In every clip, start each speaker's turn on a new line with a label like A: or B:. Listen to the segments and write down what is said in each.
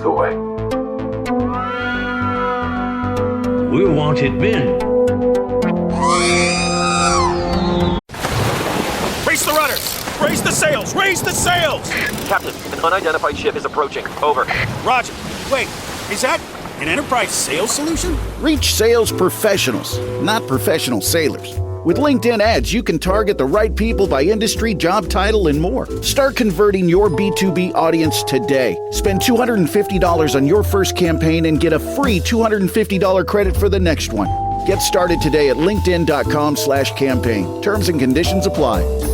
A: toy.
B: We want it bin.
C: Raise the rudders! Raise the sails! Raise the sails!
A: Captain, an unidentified ship is approaching. Over.
C: Roger. Wait, is that an Enterprise sales solution?
D: Reach sales professionals, not professional sailors. With LinkedIn ads, you can target the right people by industry, job title, and more. Start converting your B2B audience today. Spend $250 on your first campaign and get a free $250 credit for the next one. Get started today at linkedin.com/campaign. Terms and conditions apply.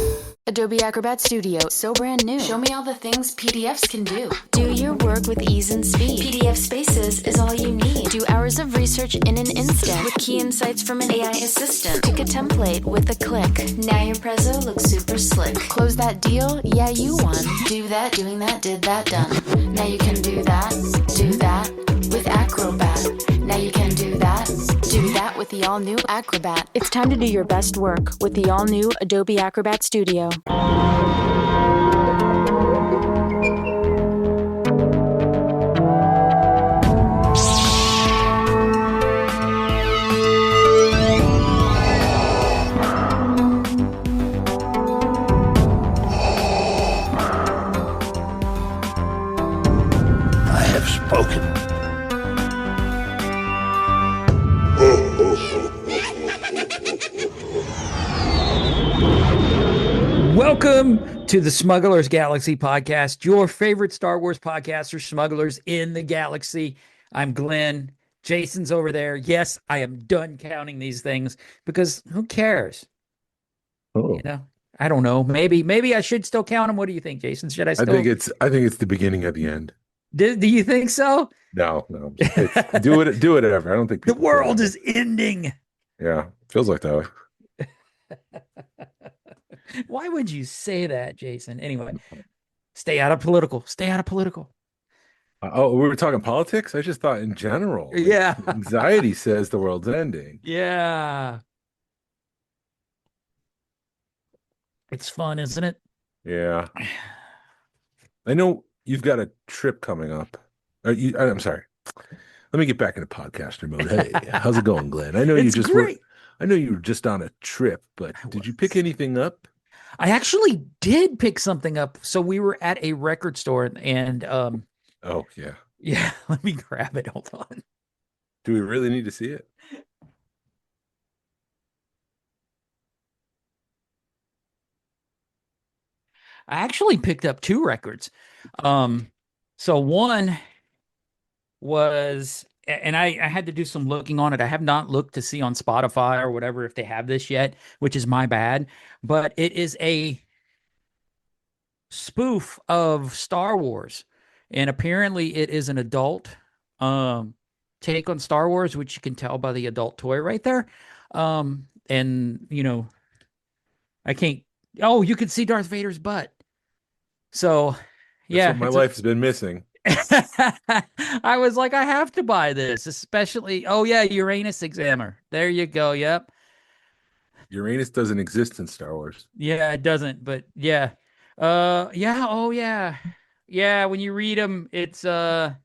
E: Adobe Acrobat Studio, so brand new. Show me all the things PDFs can do. Do your work with ease and speed. PDF Spaces is all you need. Do hours of research in an instant with key insights from an AI assistant. Pick a template with a click. Now your prezzo looks super slick. Close that deal? Yeah, you won. Do that, doing that, did that, done. Now you can do that with Acrobat. Now you can do that with the all-new Acrobat. It's time to do your best work with the all-new Adobe Acrobat Studio.
B: I have spoken. Welcome to the Smugglers Galaxy Podcast, your favorite Star Wars podcast for smugglers in the galaxy. I'm Glen. Jason's over there. Yes, I am done counting these things because who cares?
F: Oh,
B: You know, I don't know. Maybe I should still count them. What do you think, Jason? Should I
F: I
B: still?
F: think it's the beginning of the end.
B: Do you think so?
F: No. Do whatever. I don't think
B: The
F: people
B: world
F: care.
B: is ending.
F: Yeah, feels like that way.
B: Why would you say that, Jason? Anyway, stay out of political.
F: Oh, we were talking politics? I just thought in general. like,
B: Yeah.
F: Anxiety says the world's ending.
B: Yeah. It's fun, isn't it?
F: Yeah. I know you've got a trip coming up. I'm sorry. Let me get back into podcaster mode. Hey, how's it going, Glenn? I know you
B: It's
F: just
B: great.
F: I know you were just on a trip, but did you pick anything up?
B: I actually did pick something up. So we were at a record store and
F: Oh, yeah.
B: yeah, let me grab it. Hold on.
F: Do we really need to see it?
B: I actually picked up two records. So one was, and I had to do some looking on it. I have not looked to see on Spotify or whatever if they have this yet, which is my bad. But it is a spoof of Star Wars, and apparently it is an adult take on Star Wars, which you can tell by the adult toy right there. And you know, I can't. Oh, you can see Darth Vader's butt. So, yeah,
F: That's what my life's been missing.
B: I was like, I have to buy this, especially. Oh yeah, Uranus Examiner. There you go. Yep.
F: Uranus doesn't exist in Star Wars.
B: Yeah, it doesn't, but yeah. Yeah. Oh yeah. Yeah. When you read them, it's
F: I'm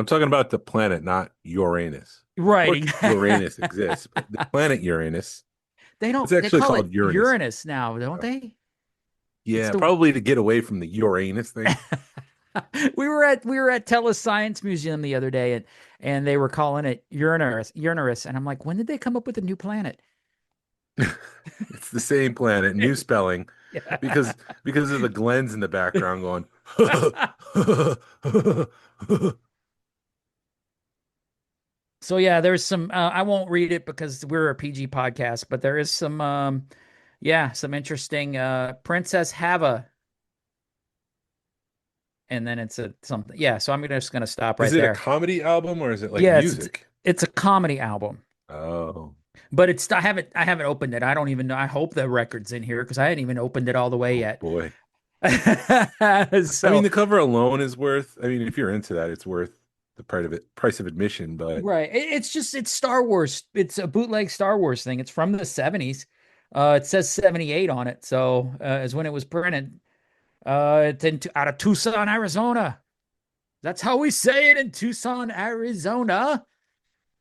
F: talking about the planet, not Uranus.
B: right.
F: Of course, Uranus exists, but the planet Uranus.
B: They don't.
F: It's
B: They
F: actually
B: call
F: called
B: it
F: Uranus.
B: Uranus now, don't they?
F: Yeah,
B: the-
F: probably to get away from the Uranus thing.
B: we were at Telus Science Museum the other day, and they were calling it Uranus, and I'm like, when did they come up with a new planet?
F: It's the same planet, new spelling, because of the Glens in the background going.
B: So yeah, there's some. I won't read it because we're a PG podcast, but there is some. Some interesting. Princess Hava. And then it's something. Yeah, so I'm just gonna stop right
F: Is it
B: there.
F: a comedy album or is it like
B: Yeah,
F: music?
B: It's a comedy album,
F: Oh,
B: but it's I haven't opened it. I don't even know. I hope the record's in here because I hadn't even opened it all the way yet.
F: boy.
B: So,
F: I mean, the cover alone is worth. I mean, if you're into that, it's worth the price of admission. But
B: right, it's Star Wars. It's a bootleg Star Wars thing. It's from the 70s. It says 78 on it, so is when it was printed. It's out of Tucson, Arizona. That's how we say it in Tucson, Arizona.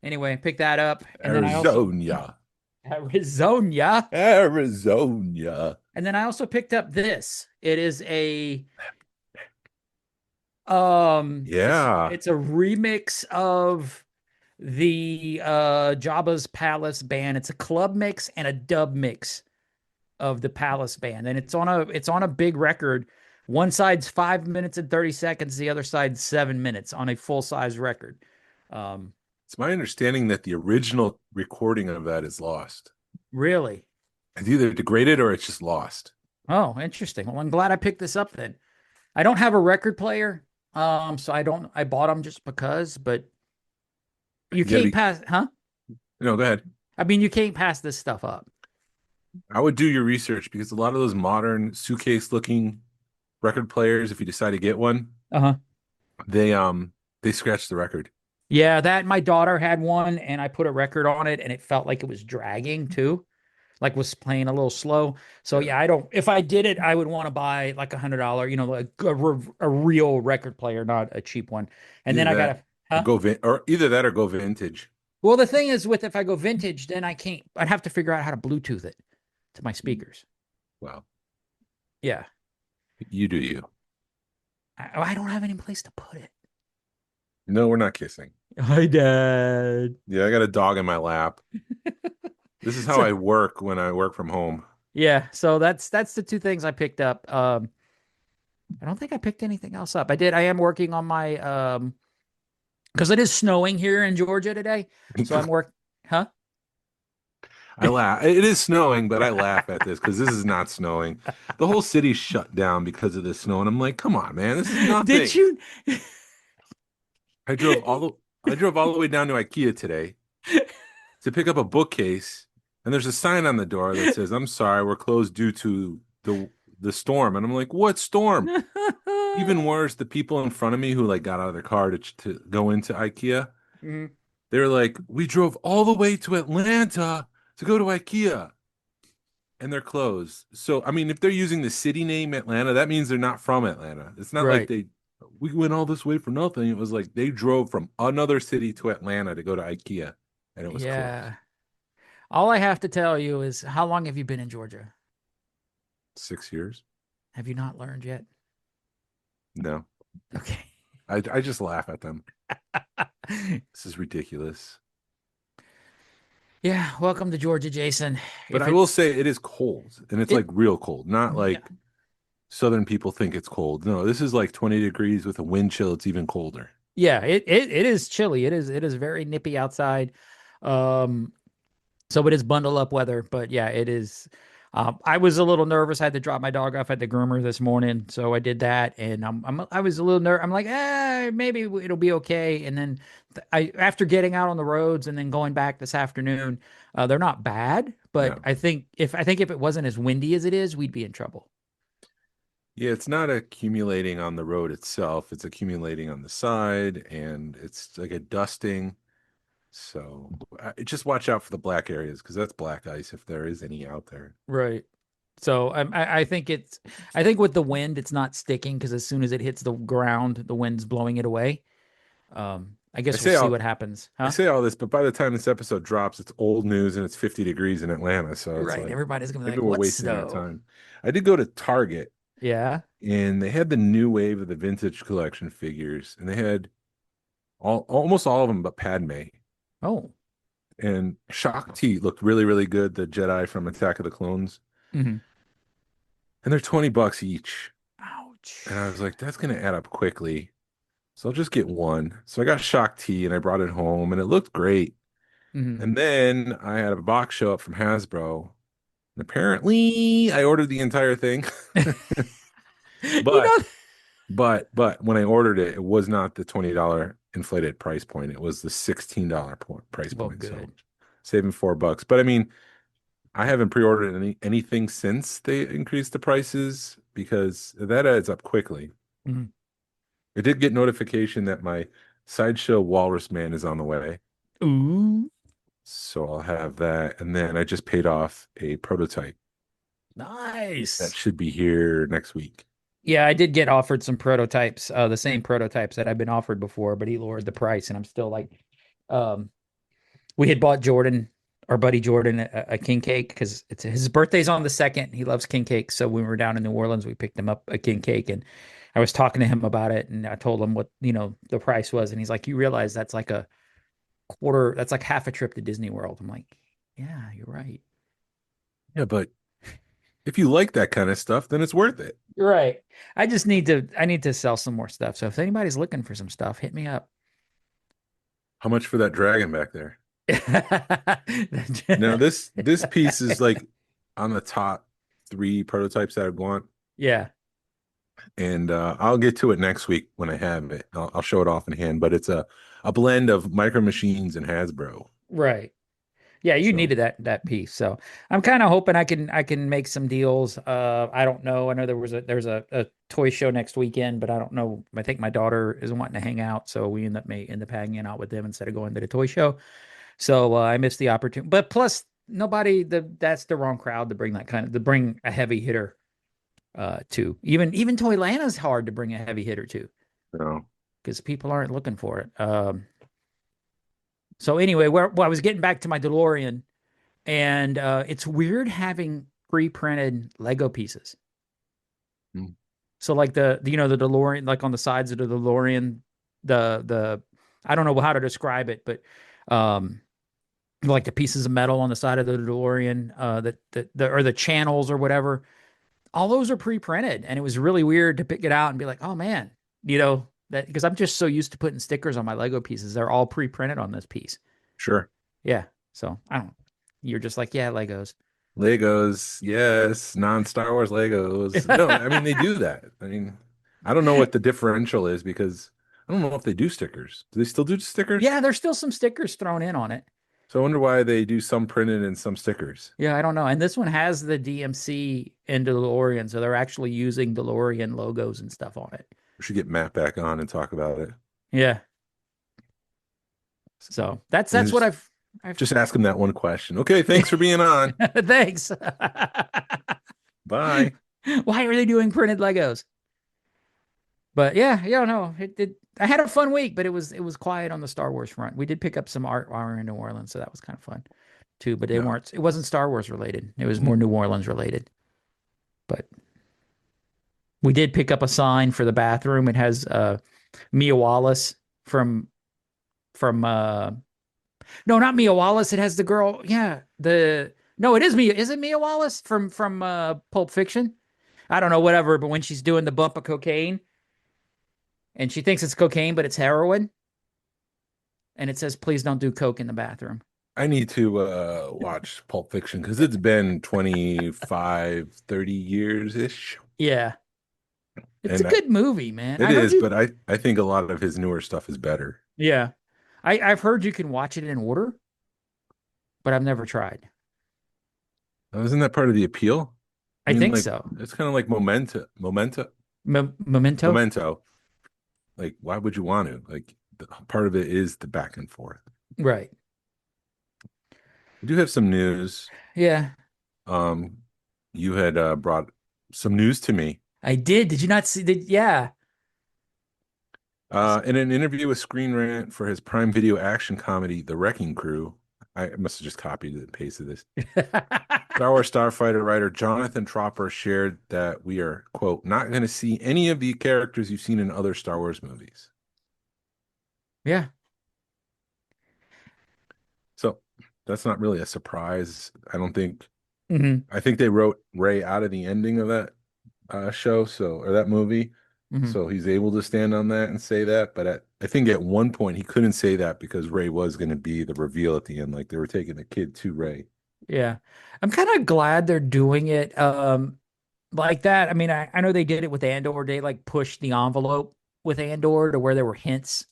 B: Anyway, pick that up. And then I also
F: Arizona.
B: Arizona.
F: Arizona.
B: And then I also picked up this. It is a
F: Yeah.
B: it's a remix of the Jabba's Palace band. It's a club mix and a dub mix of the Palace band. And it's on a big record. One side's 5 minutes and 30 seconds, the other side's 7 minutes on a full-size record.
F: It's my understanding that the original recording of that is lost.
B: Really?
F: It's either degraded or it's just lost.
B: Oh, interesting. Well, I'm glad I picked this up then. I don't have a record player. So I bought them just because, but you can't pass, huh?
F: No, go ahead.
B: I mean, you can't pass this stuff up.
F: I would do your research because a lot of those modern suitcase looking record players, if you decide to get one, they scratch the record.
B: Yeah, my daughter had one and I put a record on it and it felt like it was dragging too. Like was playing a little slow. So yeah, if I did it, I would want to buy like $100, like a real record player, not a cheap one. And
F: Either
B: then I gotta
F: or either that or go vintage.
B: Well, the thing is if I go vintage, then I'd have to figure out how to Bluetooth it to my speakers.
F: Wow.
B: Yeah.
F: You do you.
B: I don't have any place to put it.
F: No, we're not kissing.
B: Hi, Dad.
F: Yeah, I got a dog in my lap. This is how I work when I work from home.
B: Yeah, so that's the two things I picked up. I don't think I picked anything else up. I am working on my because it is snowing here in Georgia today. So I'm huh?
F: I laugh. It is snowing, but I laugh at this because this is not snowing. The whole city's shut down because of this snow, and I'm like, come on, man, this is nothing.
B: Did you?
F: I drove all the way down to IKEA today to pick up a bookcase, and there's a sign on the door that says, "I'm sorry, we're closed due to the storm." And I'm like, "What storm?" Even worse, the people in front of me who like got out of their car to go into IKEA, they were like, "We drove all the way to Atlanta to go to IKEA, and they're closed." So, I mean, if they're using the city name Atlanta, that means they're not from Atlanta. It's not like we went all this way for nothing. It was like they drove from another city to Atlanta to go to IKEA, and it was closed.
B: All I have to tell you is, how long have you been in Georgia?
F: 6 years.
B: Have you not learned yet?
F: No.
B: Okay.
F: I just laugh at them. This is ridiculous.
B: Yeah, welcome to Georgia, Jason.
F: But I will say it is cold, and it's like real cold, not like Southern people think it's cold. No, this is like 20 degrees with a wind chill. It's even colder.
B: Yeah, it is chilly. It is very nippy outside. So it is bundle up weather, but yeah, it is. I was a little nervous. I had to drop my dog off at the groomer this morning, so I did that, and I was a little nervous. I'm like, maybe it'll be okay. And then after getting out on the roads and then going back this afternoon, they're not bad, but
F: No.
B: I think if it wasn't as windy as it is, we'd be in trouble.
F: Yeah, it's not accumulating on the road itself. It's accumulating on the side, and it's like a dusting. So just watch out for the black areas because that's black ice if there is any out there.
B: Right. So I think with the wind, it's not sticking because as soon as it hits the ground, the wind's blowing it away. I guess we'll see what happens. Huh?
F: I say all this, but by the time this episode drops, it's old news and it's 50 degrees in Atlanta. So it's
B: right,
F: like,
B: everybody's gonna be like,
F: we're
B: "What's
F: wasting our
B: snow?"
F: time. I did go to Target.
B: Yeah.
F: And they had the new wave of the vintage collection figures, and they had almost all of them but Padme.
B: Oh.
F: And Shakti looked really, really good, the Jedi from Attack of the Clones.
B: Mm-hmm.
F: And they're $20 each.
B: Ouch.
F: And I was like, that's going to add up quickly. So I'll just get one. So I got Shakti and I brought it home and it looked great.
B: Mm-hmm.
F: And then I had a box show up from Hasbro. And apparently I ordered the entire thing. But when I ordered it, it was not the $20 inflated price point. It was the $16 price point.
B: Good.
F: So saving $4. But I mean, I haven't pre-ordered anything since they increased the prices because that adds up quickly.
B: Mm-hmm.
F: I did get notification that my Sideshow Walrus Man is on the way.
B: Ooh.
F: So I'll have that. And then I just paid off a prototype.
B: Nice.
F: That should be here next week.
B: Yeah, I did get offered some prototypes, the same prototypes that I've been offered before, but he lowered the price, and I'm still like, um, we had bought Jordan, our buddy Jordan, a king cake because it's his birthday's on the 2nd. He loves king cake, so when we were down in New Orleans, we picked him up a king cake, and I was talking to him about it, and I told him what the price was, and he's like, "You realize that's like a quarter, that's like half a trip to Disney World." I'm like, "Yeah, you're right."
F: Yeah, but if you like that kind of stuff, then it's worth it.
B: You're right. I need to sell some more stuff. So if anybody's looking for some stuff, hit me up.
F: How much for that dragon back there? Now this piece is like on the top 3 prototypes that I want,
B: Yeah.
F: and I'll get to it next week when I have it. I'll show it off in hand, but it's a blend of Micro Machines and Hasbro.
B: Right. Yeah, you
F: So-
B: needed that piece. So I'm kind of hoping I can make some deals. I don't know. I know there's a toy show next weekend, but I don't know. I think my daughter is wanting to hang out, so we may end up hanging out with them instead of going to the toy show. So I missed the opportunity. But plus, that's the wrong crowd to bring to bring a heavy hitter to. Even Toylana's hard to bring a heavy hitter to
F: No.
B: because people aren't looking for it. So anyway, I was getting back to my DeLorean, and it's weird having pre-printed Lego pieces.
F: Hmm.
B: So like the DeLorean, like on the sides of the DeLorean, the I don't know how to describe it, but like the pieces of metal on the side of the DeLorean, or the channels or whatever, all those are pre-printed, and it was really weird to pick it out and be like, oh man, that because I'm just so used to putting stickers on my Lego pieces. They're all pre-printed on this piece.
F: Sure.
B: Yeah. So you're just like, yeah, Legos.
F: Legos, yes, non-Star Wars Legos. No, I mean they do that. I mean, I don't know what the differential is because I don't know if they do stickers. Do they still do stickers?
B: Yeah, there's still some stickers thrown in on it.
F: So I wonder why they do some printed and some stickers.
B: Yeah, I don't know. And this one has the DMC and DeLorean, so they're actually using DeLorean logos and stuff on it.
F: We should get Matt back on and talk about it.
B: Yeah. So that's
F: And
B: what I've
F: just ask him that one question. Okay, thanks for being on.
B: Thanks.
F: Bye.
B: Why are they doing printed Legos? But yeah, no, I had a fun week, but it was quiet on the Star Wars front. We did pick up some art while we were in New Orleans, so that was kind of fun too. But it wasn't Star Wars related. It was more New Orleans related. But we did pick up a sign for the bathroom. It has Mia Wallace from no, not Mia Wallace. It has the girl. Yeah, no, it is Mia. Is it Mia Wallace from Pulp Fiction? I don't know, whatever. But when she's doing the bump of cocaine, and she thinks it's cocaine, but it's heroin, and it says, "Please don't do coke in the bathroom."
F: I need to watch Pulp Fiction because it's been 25, 30 years-ish.
B: Yeah, it's
F: And
B: a good movie, man.
F: It is, but I think a lot of his newer stuff is better.
B: Yeah, I've heard you can watch it in order, but I've never tried.
F: Oh, isn't that part of the appeal?
B: I think
F: like,
B: so.
F: It's kind of like Memento.
B: Memento.
F: Like, why would you want to? Like, part of it is the back and forth.
B: Right.
F: We do have some news.
B: Yeah.
F: You had brought some news to me.
B: I did. Did you not see? Yeah.
F: In an interview with Screen Rant for his Prime Video action comedy, The Wrecking Crew, I must have just copied and pasted this. Star Wars Starfighter writer Jonathan Tropper shared that we are, quote, not going to see any of the characters you've seen in other Star Wars movies.
B: Yeah.
F: So that's not really a surprise. I don't think.
B: Mm-hmm.
F: I think they wrote Rey out of the ending of that show, or that movie.
B: Mm-hmm.
F: So he's able to stand on that and say that. But I think at one point he couldn't say that because Rey was going to be the reveal at the end. Like they were taking the kid to Rey.
B: Yeah. I'm kind of glad they're doing it like that. I mean, I know they did it with Andor. They like pushed the envelope with Andor to where there were hints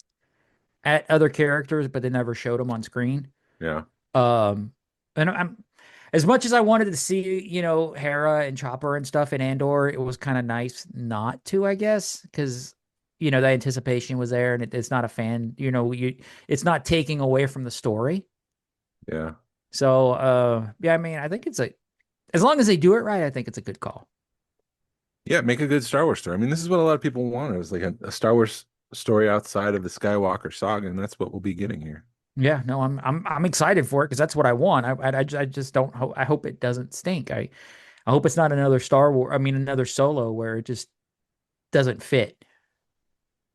B: at other characters, but they never showed them on screen.
F: Yeah.
B: And I'm as much as I wanted to see, Hera and Chopper and stuff in Andor, it was kind of nice not to, I guess, because, the anticipation was there and it's not a fan, it's not taking away from the story.
F: Yeah.
B: So, yeah, I mean, I think as long as they do it right, I think it's a good call.
F: Yeah, make a good Star Wars story. I mean, this is what a lot of people want. It was like a Star Wars story outside of the Skywalker saga, and that's what we'll be getting here.
B: Yeah, no, I'm excited for it because that's what I want. I just don't hope. I hope it doesn't stink. I hope it's not another Star Wars. I mean, another Solo where it just doesn't fit,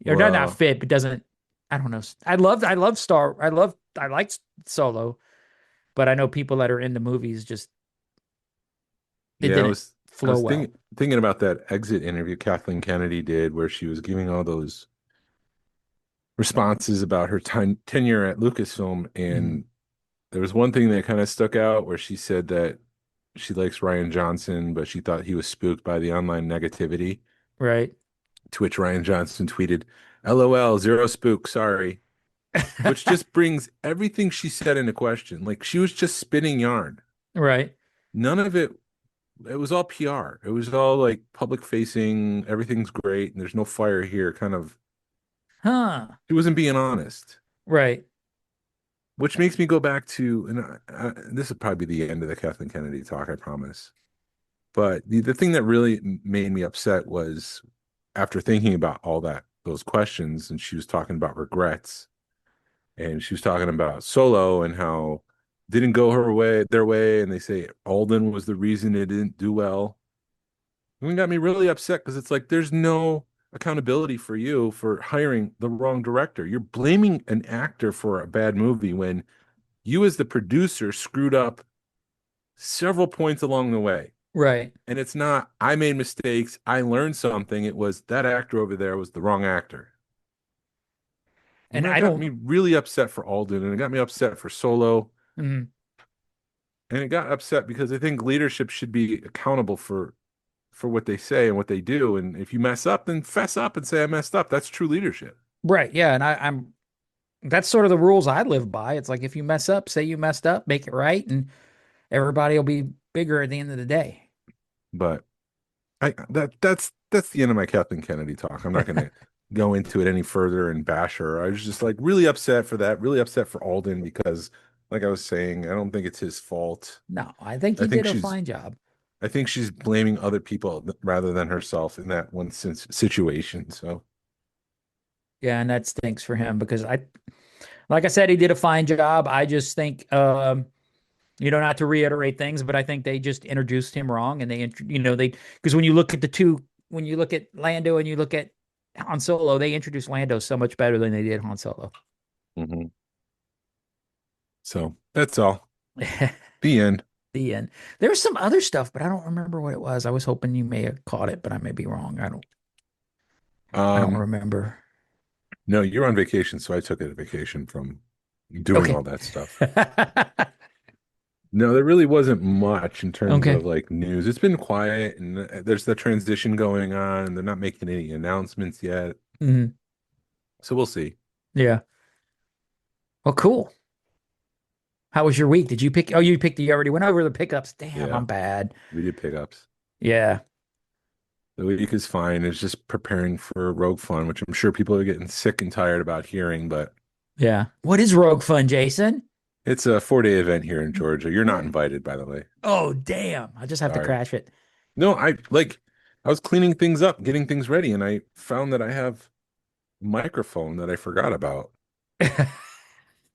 B: or not
F: Well,
B: fit, but doesn't. I don't know. I liked Solo, but I know people that are into movies just it
F: yeah,
B: didn't
F: I
B: flow
F: was
B: well.
F: thinking about that exit interview Kathleen Kennedy did, where she was giving all those responses about her tenure at Lucasfilm,
B: Mhm.
F: and there was one thing that kind of stuck out where she said that she likes Ryan Johnson, but she thought he was spooked by the online negativity.
B: Right.
F: To which Ryan Johnson tweeted, "LOL, zero spook, sorry." Which just brings everything she said into question. Like she was just spinning yarn.
B: Right.
F: None of it, it was all PR. It was all like public facing, everything's great, and there's no fire here, kind of.
B: Huh.
F: She wasn't being honest.
B: Right.
F: Which makes me go back to, and this would probably be the end of the Kathleen Kennedy talk, I promise. But the thing that really made me upset was after thinking about all those questions, and she was talking about regrets, and she was talking about Solo and how didn't go their way, and they say Alden was the reason it didn't do well. And it got me really upset because it's like there's no accountability for you for hiring the wrong director. You're blaming an actor for a bad movie when you as the producer screwed up several points along the way.
B: Right.
F: And it's not, I made mistakes, I learned something. It was that actor over there was the wrong actor. And
B: And
F: that
B: I
F: got
B: don't.
F: me really upset for Alden, and it got me upset for Solo.
B: Mhm.
F: And it got upset because I think leadership should be accountable for what they say and what they do. And if you mess up, then fess up and say I messed up. That's true leadership.
B: Right. Yeah. And I'm. That's sort of the rules I live by. It's like if you mess up, say you messed up, make it right, and everybody will be bigger at the end of the day.
F: But that's the end of my Kathleen Kennedy talk. I'm not going to go into it any further and bash her. I was just like really upset for that, really upset for Alden because, like I was saying, I don't think it's his fault.
B: No, I think
F: I
B: he
F: think
B: did a
F: she's
B: fine job.
F: I think she's blaming other people rather than herself in that one situation. So
B: Yeah, and that stinks for him because like I said, he did a fine job. I just think, not to reiterate things, but I think they just introduced him wrong, and because when you look at Lando and you look at Han Solo, they introduced Lando so much better than they did Han Solo.
F: mhm. So that's all. The end.
B: The end. There was some other stuff, but I don't remember what it was. I was hoping you may have caught it, but I may be wrong. I don't
F: Um,
B: remember.
F: no, you're on vacation, so I took a vacation from doing
B: Okay.
F: all that stuff. No, there really wasn't much in terms
B: Okay.
F: of like news. It's been quiet, and there's the transition going on, and they're not making any announcements yet.
B: Mhm.
F: So we'll see.
B: Yeah. Well, cool. How was your week? Did you pick? Oh, you already went over the pickups. Damn,
F: Yeah,
B: I'm bad.
F: we did pickups.
B: Yeah.
F: The week is fine. It's just preparing for Rogue Fun, which I'm sure people are getting sick and tired about hearing, but
B: Yeah. What is Rogue Fun, Jason?
F: it's a 4-day event here in Georgia. You're not invited, by the way.
B: Oh, damn. I just have to
F: Sorry.
B: crash it.
F: No, I was cleaning things up, getting things ready, and I found that I have a microphone that I forgot about.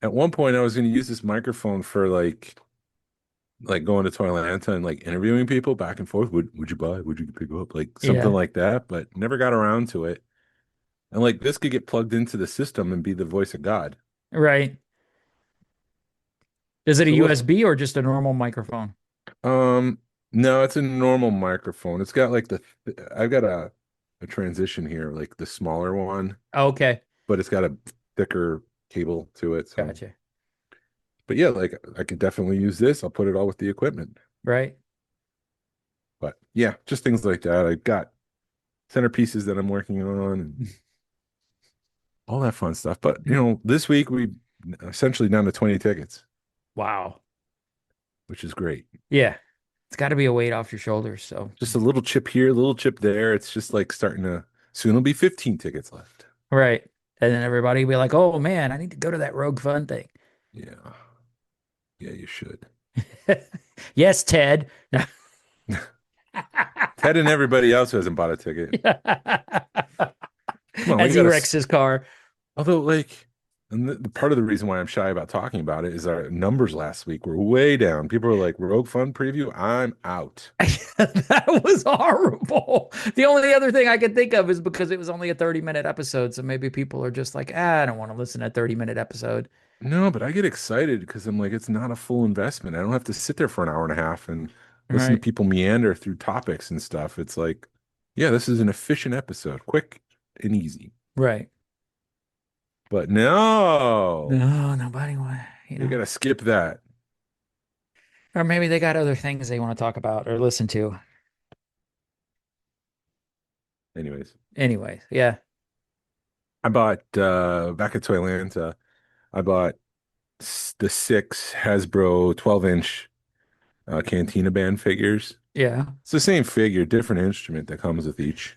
F: At one point, I was going to use this microphone for like going to Toyota and like interviewing people back and forth. Would you buy? Would you pick up? Like something
B: Yeah.
F: like that, but never got around to it. And like this could get plugged into the system and be the voice of God.
B: Right. Is it a
F: So
B: USB or just a normal microphone?
F: um no, it's a normal microphone. It's got like I've got a transition here, like the smaller one,
B: Okay.
F: but it's got a thicker cable to it. So
B: Gotcha.
F: but yeah, like I could definitely use this. I'll put it all with the equipment.
B: Right.
F: But yeah, just things like that. I've got centerpieces that I'm working on and all that fun stuff. But this week we essentially down to 20 tickets,
B: Wow.
F: which is great.
B: Yeah. It's got to be a weight off your shoulders. So,
F: Just a little chip here, a little chip there. It's just like starting to soon will be 15 tickets left.
B: right. And then everybody will be like, oh, man, I need to go to that Rogue Fun thing.
F: Yeah. Yeah, you should.
B: Yes, Ted.
F: Ted and everybody else who hasn't bought a ticket. Come on,
B: As
F: we
B: he
F: gotta.
B: wrecks his car.
F: Although, like, and the part of the reason why I'm shy about talking about it is our numbers last week were way down. People were like, Rogue Fun preview, I'm out.
B: That was horrible. The only other thing I could think of is because it was only a 30-minute episode. So maybe people are just like, I don't want to listen to a 30-minute episode.
F: No, but I get excited because I'm like, it's not a full investment. I don't have to sit there for an hour and a half and listen to
B: Right.
F: people meander through topics and stuff. It's like, yeah, this is an efficient episode, quick and easy.
B: Right.
F: But no,
B: No, nobody want,
F: you gotta skip that.
B: or maybe they got other things they want to talk about or listen to.
F: Anyways,
B: Anyways, yeah.
F: I bought back at Toyland, I bought the 6 Hasbro 12-inch Cantina band figures.
B: Yeah.
F: It's the same figure, different instrument that comes with each.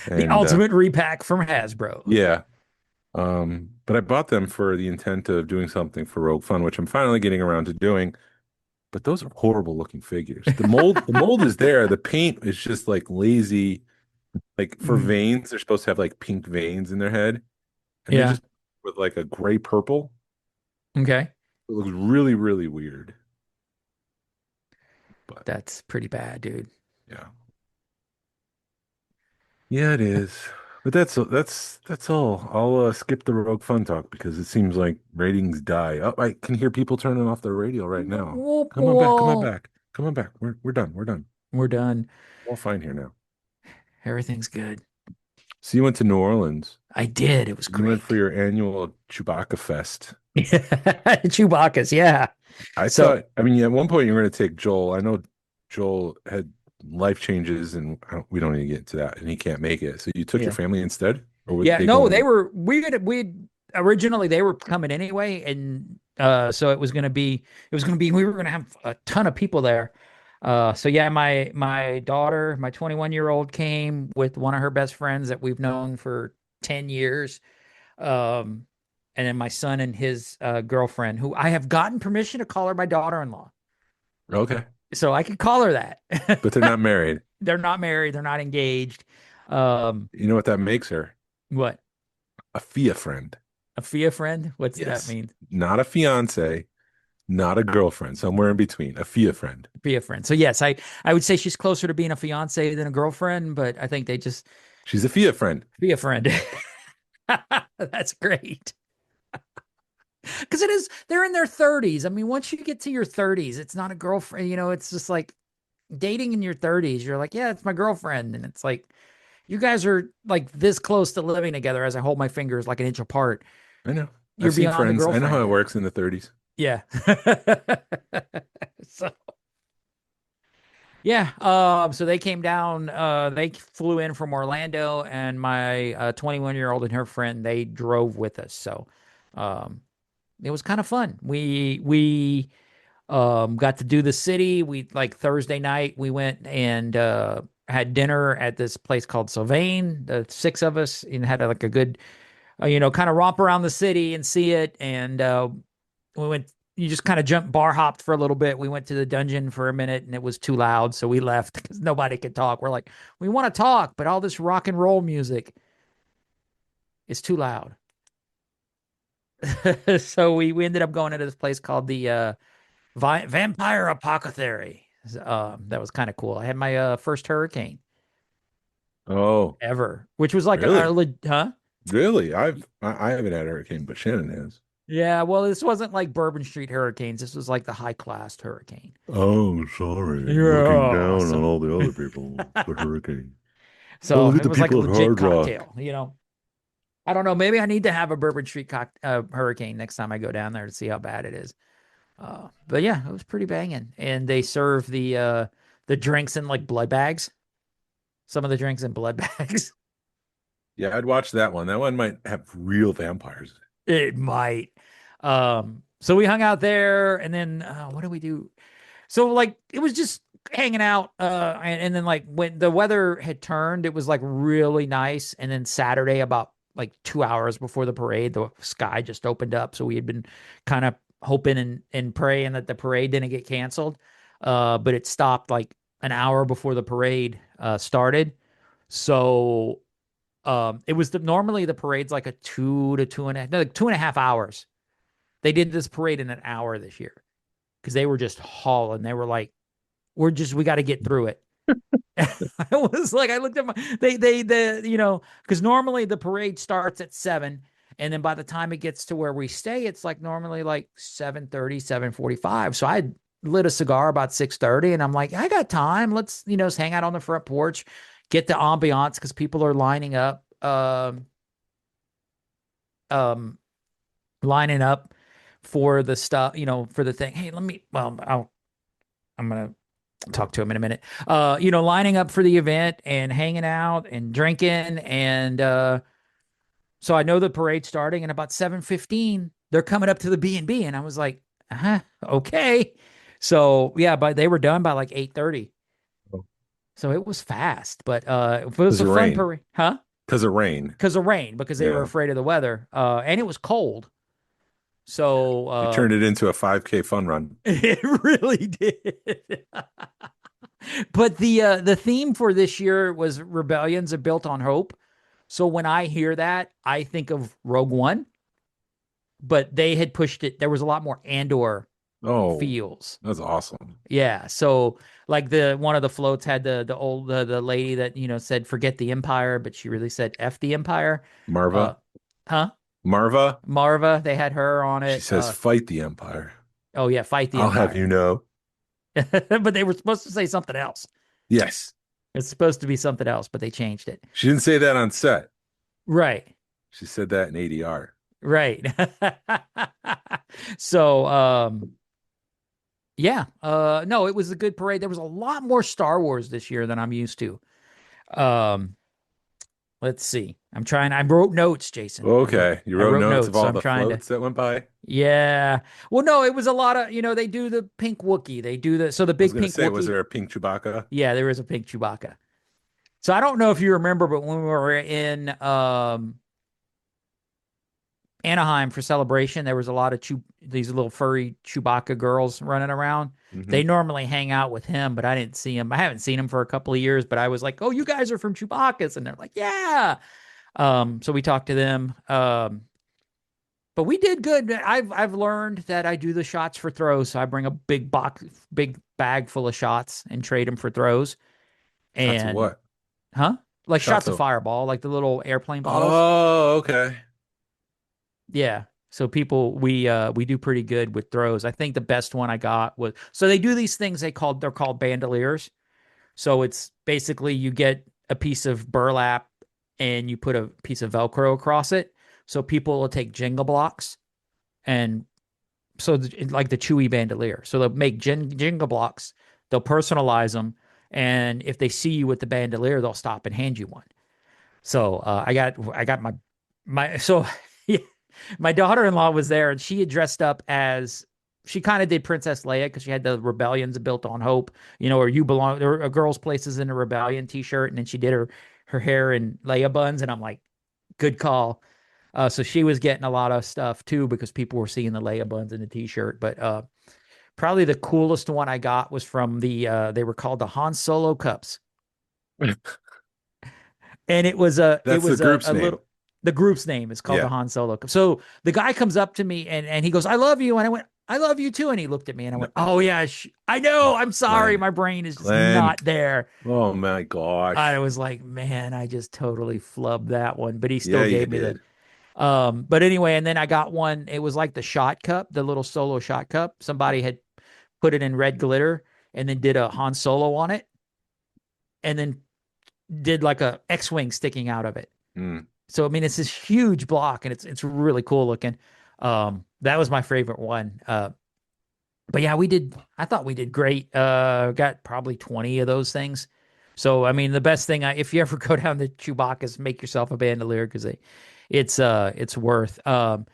B: The
F: And
B: ultimate repack from Hasbro.
F: yeah. But I bought them for the intent of doing something for Rogue Fun, which I'm finally getting around to doing. But those are horrible looking figures. The mold is there. The paint is just like lazy. Like for veins, they're supposed to have like pink veins in their head. And they're
B: Yeah.
F: just with like a gray purple.
B: Okay.
F: It looks really, really weird. But
B: That's pretty bad, dude.
F: yeah. Yeah, it is. But that's all. I'll skip the Rogue Fun talk because it seems like ratings die. Oh, I can hear people turning off their radio right now. Come on back. Come on back. Come on back. We're done. We're done.
B: We're done.
F: All fine here now.
B: Everything's good.
F: So you went to New Orleans.
B: I did. It was
F: You
B: great.
F: went for your annual Chewbacca Fest.
B: Chewbacca's, yeah.
F: I
B: So-
F: thought, I mean, at one point you were going to take Joel. I know Joel had life changes, and we don't need to get into that, and he can't make it. So you took
B: Yeah.
F: your family instead, or
B: Yeah, no,
F: going?
B: they were we originally they were coming anyway, and so it was gonna be we were gonna have a ton of people there. So yeah, my daughter, my 21-year-old came with one of her best friends that we've known for 10 years. And then my son and his girlfriend, who I have gotten permission to call her my daughter-in-law.
F: Okay,
B: So I could call her that.
F: but they're not married.
B: They're not married, they're not engaged.
F: You know what that makes her?
B: What?
F: A FIA friend,
B: A FIA friend? What's
F: Yes.
B: that mean?
F: not a fiance, not a girlfriend, somewhere in between. A FIA friend.
B: Be a friend. So yes, I would say she's closer to being a fiance than a girlfriend, but I think they just
F: She's a FIA friend.
B: be a friend. That's great. Because they're in their 30s. I mean, once you get to your 30s, it's not a girlfriend, it's just like dating in your 30s. You're like, yeah, it's my girlfriend. And it's like, you guys are like this close to living together as I hold my fingers like an inch apart.
F: I know.
B: You're
F: I've seen
B: beyond the
F: friends. I know how it
B: girlfriend.
F: works in the 30s.
B: Yeah. So yeah, so they came down, they flew in from Orlando, and my 21-year-old and her friend, they drove with us. So it was kind of fun. We got to do the city. We like Thursday night we went and had dinner at this place called Sylvain, the 6 of us, and had like a good kind of romp around the city and see it. And we went, you just kind of bar hopped for a little bit. We went to the dungeon for a minute and it was too loud. So we left because nobody could talk. We're like, we want to talk, but all this rock and roll music is too loud. So we ended up going into this place called the Vampire Apothecary. That was kind of cool. I had my first hurricane
F: Oh,
B: ever, which was like,
F: Really?
B: huh?
F: really? I haven't had a hurricane, but Shannon has.
B: Yeah, well, this wasn't like Bourbon Street hurricanes. This was like the high class hurricane.
F: Oh, sorry.
B: Yeah, Looking down on
F: all the other people. The hurricane.
B: So
F: look at
B: it
F: the
B: was like a
F: people at
B: legit
F: Hard Rock.
B: cocktail, I don't know. Maybe I need to have a Bourbon Street hurricane next time I go down there to see how bad it is. But yeah, it was pretty banging. And they serve the drinks in like blood bags. Some of the drinks in blood bags.
F: Yeah, I'd watch that one. That one might have real vampires.
B: It might. So we hung out there, and then what did we do? So like it was just hanging out, and then like when the weather had turned, it was like really nice. And then Saturday, about like 2 hours before the parade, the sky just opened up. So we had been kind of hoping and praying that the parade didn't get canceled. But it stopped like an hour before the parade started. So it was normally the parade's like a 2.5 hours. They did this parade in an hour this year because they were just hauling. They were like, we got to get through it. I was like, I looked at because normally the parade starts at 7. And then by the time it gets to where we stay, it's like normally like 7:30, 7:45. So I lit a cigar about 6:30 and I'm like, I got time. Let's, hang out on the front porch, get the ambiance because people are lining up, lining up for the stuff, for the thing. Hey, I'm going to talk to him in a minute. Lining up for the event and hanging out and drinking. And so I know the parade starting and about 7:15, they're coming up to the B&B. And I was like, okay. So yeah, but they were done by like 8:30.
F: Oh.
B: So it was fast, but it was a fun parade. Huh?
F: Because of rain.
B: Because they were afraid of the weather. And it was cold. So
F: you turned it into a 5K fun run.
B: It really did. But the theme for this year was rebellions are built on hope. So when I hear that, I think of Rogue One. But they had pushed it. There was a lot more Andor feels.
F: That's awesome.
B: Yeah. So like one of the floats had the lady that said forget the Empire, but she really said F the Empire.
F: Marva.
B: Marva. They had her on it.
F: She says fight the Empire.
B: Oh yeah, fight the Empire.
F: I'll have you know.
B: But they were supposed to say something else.
F: Yes.
B: It's supposed to be something else, but they changed it.
F: She didn't say that on set.
B: Right.
F: She said that in ADR.
B: Right. So, yeah. No, it was a good parade. There was a lot more Star Wars this year than I'm used to. Let's see. I wrote notes, Jason.
F: Okay. You wrote notes of all
B: so
F: the floats that went by?
B: Yeah. Well, no, it was a lot of, they do the pink Wookiee. They do the big pink Wookiee.
F: Was there a pink Chewbacca?
B: Yeah, there is a pink Chewbacca. So I don't know if you remember, but when we were in Anaheim for Celebration, there was a lot of these little furry Chewbacca girls running around. Mm-hmm. They normally hang out with him, but I didn't see him. I haven't seen him for a couple of years, but I was like, oh, you guys are from Chewbacca's. And they're like, yeah. So we talked to them. But we did good. I've learned that I do the shots for throws. So I bring a big bag full of shots and trade them for throws. And
F: shots of what?
B: Huh? Like shots of Fireball, like the little airplane bottles.
F: Oh, okay.
B: Yeah. So we do pretty good with throws. I think the best one I got was, so they do these things they're called bandoliers. So it's basically you get a piece of burlap and you put a piece of Velcro across it. So people will take Jenga blocks and like the Chewy bandolier. So they'll make Jenga blocks, they'll personalize them. And if they see you with the bandolier, they'll stop and hand you one. So I got so yeah, my daughter-in-law was there and she had dressed up as, she kind of did Princess Leia because she had the rebellions built on hope, or you belong, there a girl's places in a rebellion t-shirt. And then she did her hair in Leia buns. And I'm like, good call. So she was getting a lot of stuff too, because people were seeing the Leia buns in the t-shirt. But probably the coolest one I got was from they were called the Han Solo cups. And it was the group's name is called the Han Solo Cup. So the guy comes up to me and he goes, I love you. And I went, I love you too. And he looked at me and I went, oh yeah, I know. I'm sorry.
F: Glen.
B: My brain is just not there.
F: Oh my gosh.
B: I was like, man, I just totally flubbed that one, but he still gave me that. But anyway, and then I got one, it was like the shot cup, the little Solo shot cup. Somebody had put it in red glitter and then did a Han Solo on it and then did like a X-Wing sticking out of it.
F: Mm.
B: So, I mean, it's this huge block and it's really cool looking. That was my favorite one. But yeah, I thought we did great. Got probably 20 of those things. So, I mean, the best thing, if you ever go down to Chewbacca's, make yourself a bandolier because it's worth. And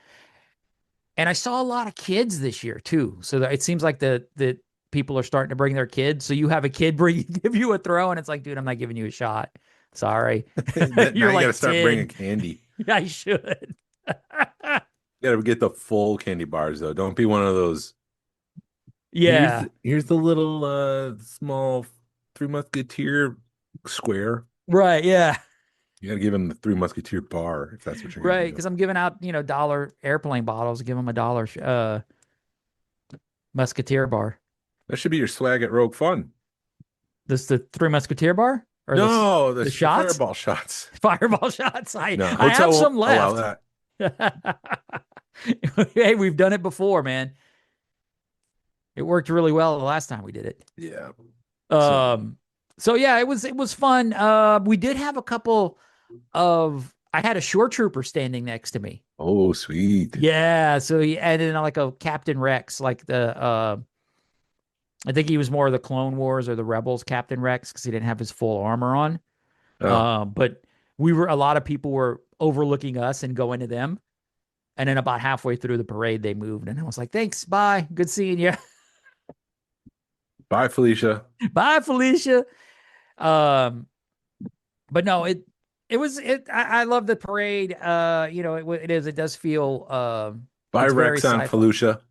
B: I saw a lot of kids this year too. So it seems like the people are starting to bring their kids. So you have a kid give you a throw and it's like, dude, I'm not giving you a shot. Sorry.
F: You're like, you gotta start bringing candy.
B: Yeah, I should.
F: You gotta get the full candy bars though. Don't be one of those.
B: Yeah.
F: Here's the little small Three Musketeer square.
B: Right. Yeah.
F: You got to give him the Three Musketeer bar if that's what you're going
B: Right.
F: to do.
B: Because I'm giving out, dollar airplane bottles. Give them $1 Musketeer bar.
F: That should be your swag at Rogue Fun.
B: This the Three Musketeer bar? Or
F: No,
B: the
F: the
B: shots?
F: fireball shots.
B: Fireball shots. I
F: No,
B: have
F: hotel
B: some
F: won't allow
B: left.
F: that.
B: Hey, we've done it before, man. It worked really well the last time we did it.
F: Yeah.
B: So yeah, it was fun. We did have a couple of I had a shore trooper standing next to me.
F: Oh, sweet.
B: Yeah, so and then like a Captain Rex, like I think he was more of the Clone Wars or the Rebels Captain Rex because he didn't have his full armor on.
F: Oh.
B: But a lot of people were overlooking us and going to them. And then about halfway through the parade, they moved. And I was like, thanks, bye. Good seeing you.
F: Bye, Felicia.
B: Bye, Felicia. But no, I love the parade. It does feel
F: Bye,
B: it's very
F: Rex on
B: sci-fi.
F: Felucia.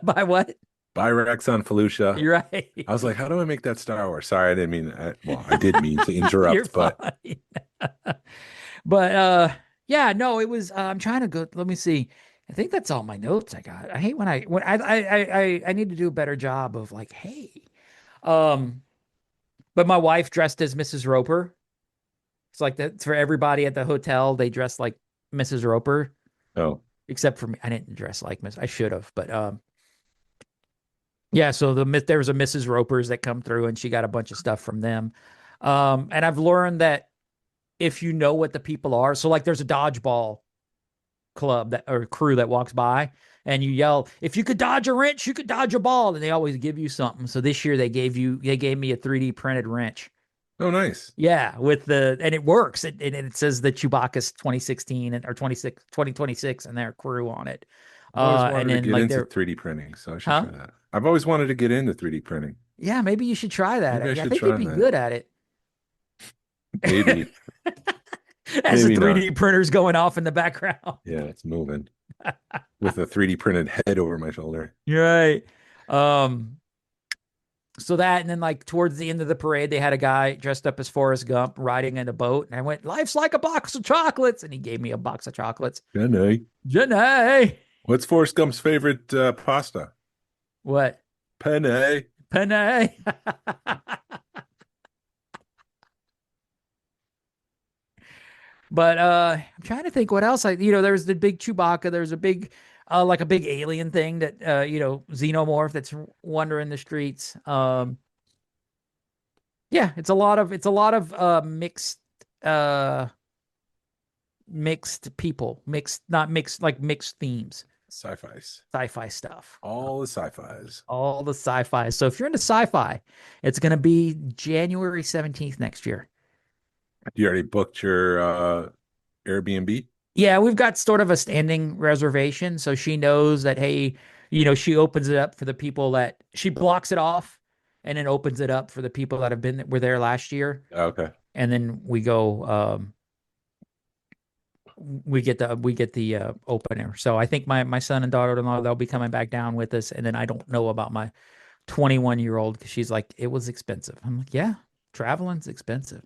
B: By what?
F: Bye, Rex on Felucia.
B: You're right.
F: I was like, how do I make that Star Wars? Sorry, I didn't mean I did mean to interrupt,
B: You're
F: but
B: fine. But yeah, no, it was I'm trying to go, let me see. I think that's all my notes I got. I hate when I need to do a better job of like, hey. But my wife dressed as Mrs. Roper. It's like that for everybody at the hotel, they dressed like Mrs. Roper.
F: oh,
B: Except for me. I didn't dress like Miss. I should have, but yeah, so there was a Mrs. Roper's that come through and she got a bunch of stuff from them. And I've learned that if you know what the people are, so like there's a dodgeball club or crew that walks by and you yell, if you could dodge a wrench, you could dodge a ball. And they always give you something. So this year they gave me a 3D printed wrench.
F: oh, nice.
B: Yeah, and it works. It says the Chewbaccus 2016 or 2026 and their crew on it.
F: I've always wanted
B: And
F: to
B: then
F: get
B: like
F: into
B: they're
F: 3D printing, so I should
B: Huh?
F: try that. I've always wanted to get into 3D printing.
B: yeah, maybe you should try that.
F: Maybe I
B: I
F: should
B: think
F: try
B: you'd be
F: that.
B: good at it.
F: Maybe.
B: As
F: Maybe
B: the 3D printer's going off in the background.
F: Yeah, it's moving with a 3D printed head over my shoulder.
B: You're right. So that, and then like towards the end of the parade, they had a guy dressed up as Forrest Gump riding in a boat, and I went, "Life's like a box of chocolates," and he gave me a box of chocolates.
F: Jenny.
B: Jenny,
F: What's Forrest Gump's favorite pasta?
B: what?
F: Penne.
B: Penne. But I'm trying to think what else. There's the big Chewbacca. There's a big, like a big alien thing that xenomorph that's wandering the streets. Yeah, it's a lot of mixed people, not mixed like mixed themes,
F: Sci-fis.
B: sci-fi stuff.
F: All the sci-fis.
B: All the sci-fi. So if you're into sci-fi, it's going to be January 17th next year.
F: You already booked your Airbnb?
B: Yeah, we've got sort of a standing reservation. So she knows that, hey, she opens it up for the people that she blocks it off and then opens it up for the people that were there last year.
F: Okay.
B: And then we go, we get the opener. So I think my son and daughter-in-law, they'll be coming back down with us. And then I don't know about my 21-year-old because she's like, it was expensive. I'm like, yeah, traveling's expensive.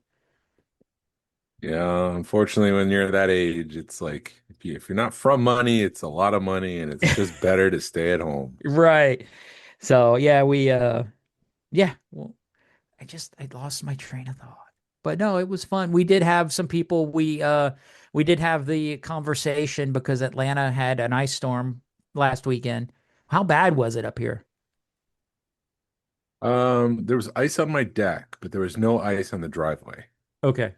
F: Yeah, unfortunately, when you're that age, it's like if you're not from money, it's a lot of money, and it's just better to stay at home.
B: Right. So yeah, well, I lost my train of thought. But no, it was fun. We did have some people. We did have the conversation because Atlanta had an ice storm last weekend. How bad was it up here?
F: There was ice on my deck, but there was no ice on the driveway.
B: Okay.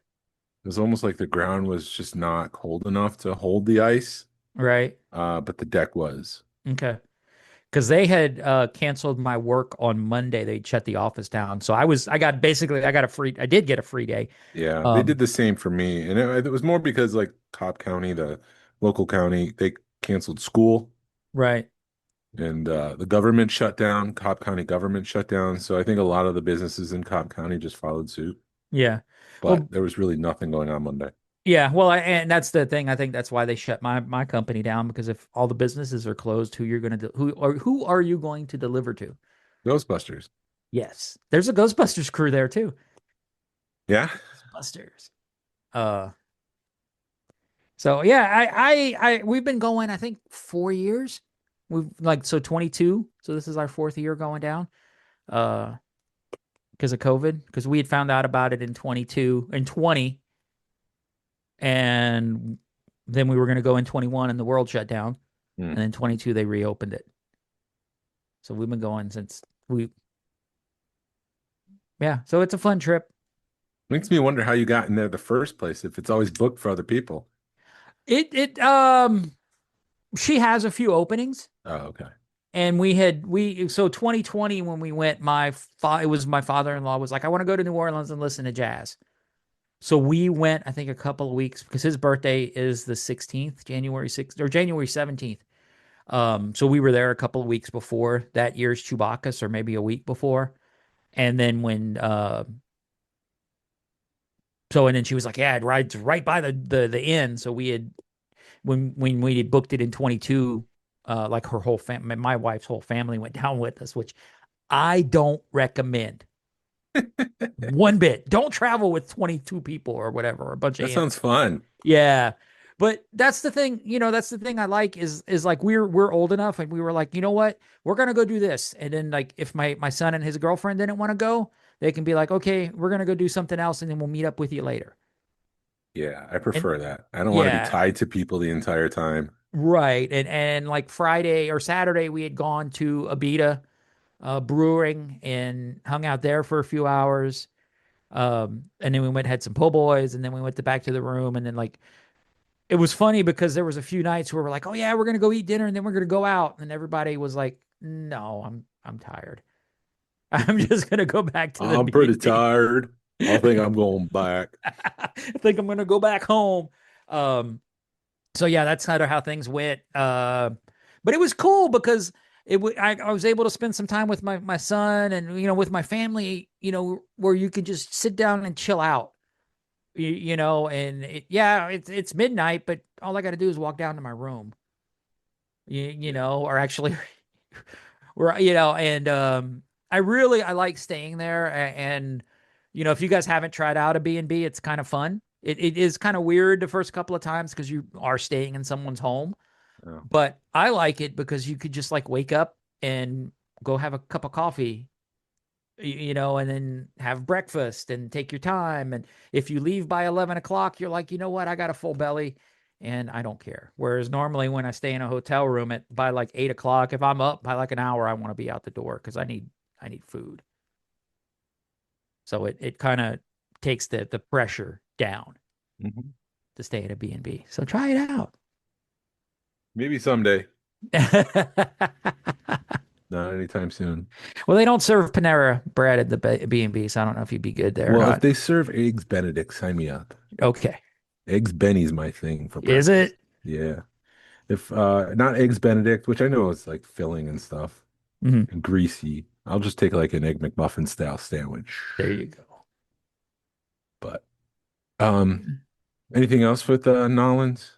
F: It was almost like the ground was just not cold enough to hold the ice.
B: Right.
F: But the deck was.
B: Okay. Because they had canceled my work on Monday. They'd shut the office down. So I did get a free day.
F: Yeah, they did the same for me. And it was more because like Cobb County, the local county, they canceled school.
B: Right.
F: And the government shut down, Cobb County government shut down. So I think a lot of the businesses in Cobb County just followed suit.
B: Yeah.
F: But there was really nothing going on Monday.
B: Yeah, well, and that's the thing. I think that's why they shut my company down, because if all the businesses are closed, who are you going to deliver to?
F: Ghostbusters.
B: Yes. There's a Ghostbusters crew there too.
F: Yeah.
B: Ghostbusters. Uh, so yeah, we've been going, I think 4 years. We've like, so 22. So this is our fourth year going down. Because of COVID, because we had found out about it in 22 and 20. And then we were going to go in 21 and the world shut down. And then 22, they reopened it. So we've been going since yeah. So it's a fun trip.
F: Makes me wonder how you got in there the first place if it's always booked for other people.
B: She has a few openings.
F: Oh, okay.
B: And so 2020 when we went, it was my father-in-law was like, I want to go to New Orleans and listen to jazz. So we went, I think, a couple of weeks because his birthday is the 16th, January 6th or January 17th. So we were there a couple of weeks before that year's Chewbaccus, or maybe a week before. And then and then she was like, yeah, it rides right by the inn. So we had, when we had booked it in 22, like her whole family, my wife's whole family went down with us, which I don't recommend one bit. Don't travel with 22 people or whatever, or a bunch of
F: That sounds fun.
B: Yeah. But that's the thing, that's the thing I like is like we're old enough and we were like, you know what? We're going to go do this. And then like if my son and his girlfriend didn't want to go, they can be like, okay, we're going to go do something else and then we'll meet up with you later.
F: Yeah, I prefer that. I don't want to be tied to people the entire time.
B: Right. And like Friday or Saturday, we had gone to Abita Brewing and hung out there for a few hours. And then we had some po' boys, and then we went back to the room. And then like, it was funny because there was a few nights where we're like, oh yeah, we're going to go eat dinner and then we're going to go out. And everybody was like, no, I'm tired. I'm just going to go back to the
F: I'm pretty
B: B&B.
F: tired. I think I'm going back.
B: I think I'm going to go back home. So yeah, that's kind of how things went. But it was cool because I was able to spend some time with my son and, with my family, where you could just sit down and chill out, and it's midnight, but all I got to do is walk down to my room, or actually, I like staying there. And, if you guys haven't tried out a B&B, it's kind of fun. It is kind of weird the first couple of times because you are staying in someone's home.
F: Oh.
B: But I like it because you could just like wake up and go have a cup of coffee, and then have breakfast and take your time. And if you leave by 11 o'clock, you're like, you know what? I got a full belly and I don't care. Whereas normally when I stay in a hotel room by like 8 o'clock, if I'm up by like an hour, I want to be out the door because I need food. So it kind of takes the pressure down to stay at a B&B. So try it out.
F: Maybe someday. Not anytime soon.
B: Well, they don't serve Panera bread at the B&B, so I don't know if you'd be good there.
F: Well, if they serve eggs Benedict, sign me up.
B: Okay.
F: Eggs Benny's my thing for breakfast.
B: Is it?
F: Yeah. If not eggs Benedict, which I know is like filling and stuff, and greasy, I'll just take like an Egg McMuffin style sandwich.
B: There you go.
F: But anything else with Nolans?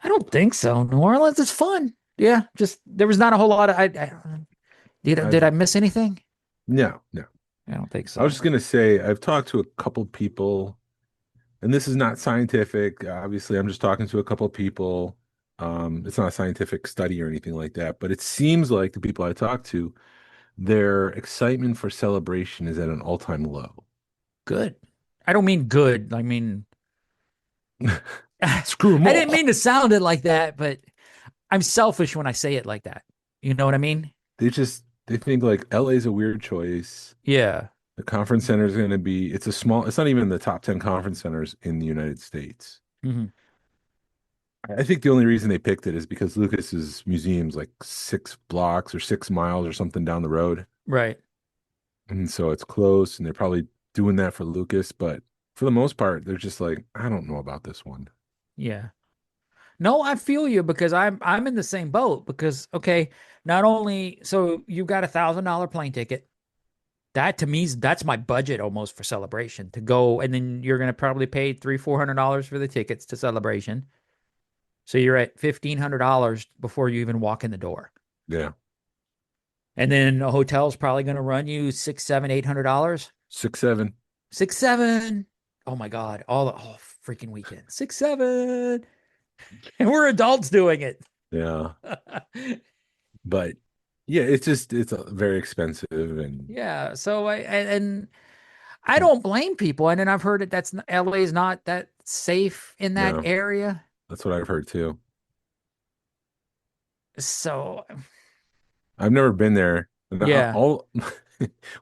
B: I don't think so. New Orleans is fun. Yeah, just there was not a whole lot of. Did I miss anything?
F: No.
B: I don't think so.
F: I was just gonna say I've talked to a couple people, and this is not scientific. Obviously, I'm just talking to a couple people. It's not a scientific study or anything like that, but it seems like the people I talked to, their excitement for celebration is at an all-time low.
B: Good. I don't mean good. I mean,
F: screw them all.
B: I didn't mean to sound it like that, but I'm selfish when I say it like that. You know what I mean?
F: They think like LA is a weird choice.
B: Yeah.
F: The conference center is going to be, it's not even in the top 10 conference centers in the United States. I think the only reason they picked it is because Lucas's museum's like 6 blocks or 6 miles or something down the road.
B: Right.
F: And so it's close, and they're probably doing that for Lucas. But for the most part, they're just like, I don't know about this one.
B: Yeah. No, I feel you because I'm in the same boat because, okay, not only, so you've got $1,000 plane ticket. That to me, that's my budget almost for celebration to go. And then you're going to probably pay $300-400 for the tickets to celebration. So you're at $1,500 before you even walk in the door.
F: Yeah.
B: And then a hotel's probably going to run you $600, $700, $800.
F: 6, 7.
B: 6, 7. Oh my God. Oh, freaking weekend. 6, 7. And we're adults doing it.
F: Yeah. But yeah, it's very expensive and
B: Yeah. So I don't blame people. And then I've heard that LA is not that safe in that
F: no,
B: area.
F: that's what I've heard too.
B: So
F: I've never been there. And
B: yeah.
F: all